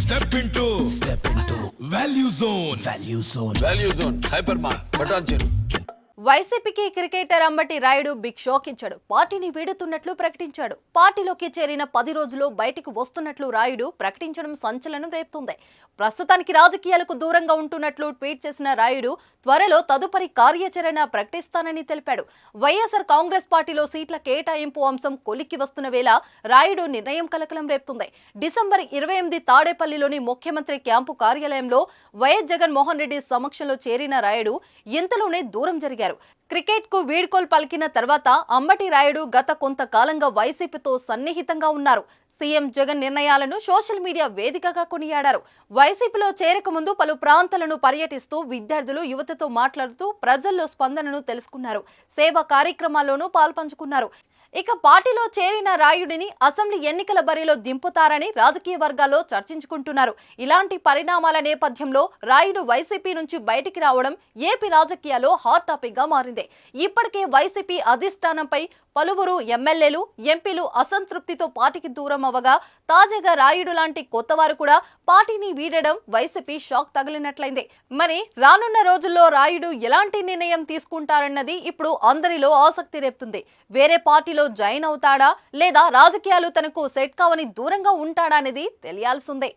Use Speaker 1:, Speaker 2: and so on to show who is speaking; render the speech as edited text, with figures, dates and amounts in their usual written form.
Speaker 1: Step into Value Zone.
Speaker 2: Value Zone Hyper Mart బటాన్ చెరు.
Speaker 3: వైసీపీకి cricketer Ambati Rayudu big shock ఇచ్చాడు. పార్టీని వీడుతున్నట్లు ప్రకటించాడు. పార్టీలోకి చేరిన 10 రోజుల్లో బయటికి వస్తున్నట్లు రాయుడు ప్రకటించడం సంచలనం రేపుతుంది. ప్రస్తుతానికి రాజకీయాలకు దూరంగా ఉంటున్నట్లు ట్వీట్ చేసిన రాయుడు త్వరలో తదుపరి కార్యాచరణ ప్రకటిస్తానని తెలిపాడు. వైఎస్ఆర్ కాంగ్రెస్ పార్టీలో సీట్ల కేటాయింపు అంశం కొలిక్కి వస్తున్న వేళ రాయుడు నిర్ణయం కలకలం రేపుతుంది. డిసెంబర్ 28 తాడేపల్లిలోని ముఖ్యమంత్రి క్యాంపు కార్యాలయంలో వైఎస్ జగన్మోహన్ రెడ్డి సమక్షంలో చేరిన రాయుడు ఇంతలోనే దూరం జరిగారు. క్రికెట్ కు వీడ్కోలు పలికిన తర్వాత అంబటి రాయుడు గత కొంతకాలంగా వైసీపీతో సన్నిహితంగా ఉన్నారు. సీఎం జగన్ నిర్ణయాలను సోషల్ మీడియా వేదికగా కొనియాడారు. వైసీపీలో చేరక ముందు పలు ప్రాంతాలను పర్యటిస్తూ విద్యార్థులు యువతతో మాట్లాడుతూ ప్రజల్లో స్పందనను తెలుసుకున్నారు. సేవా కార్యక్రమాల్లోనూ పాల్పంచుకున్నారు. ఇక పార్టీలో చేరిన రాయుడిని అసెంబ్లీ ఎన్నికల బరిలో దింపుతారని రాజకీయ వర్గాల్లో చర్చించుకుంటున్నారు. ఇలాంటి పరిణామాల నేపథ్యంలో రాయుడు వైసీపీ నుంచి బయటికి రావడం ఏపీ రాజకీయాల్లో హాట్ టాపిక్ గా మారింది. ఇప్పటికే వైసీపీ అధిష్టానంపై పలువురు ఎమ్మెల్యేలు, ఎంపీలు అసంతృప్తితో పార్టీకి దూరం అవ్వగా తాజాగా రాయుడు లాంటి కొత్తవారు కూడా పార్టీని వీడడం వైసీపీ షాక్ తగిలినట్లయింది. మరి రానున్న రోజుల్లో రాయుడు ఎలాంటి నిర్ణయం తీసుకుంటారన్నది ఇప్పుడు అందరిలో ఆసక్తి రేపుతుంది. వేరే పార్టీలో జాయిన్ అవుతాడా లేదా రాజకీయాలు తనకు సెట్ కావని దూరంగా ఉంటాడా అనేది తెలియాల్సిందే.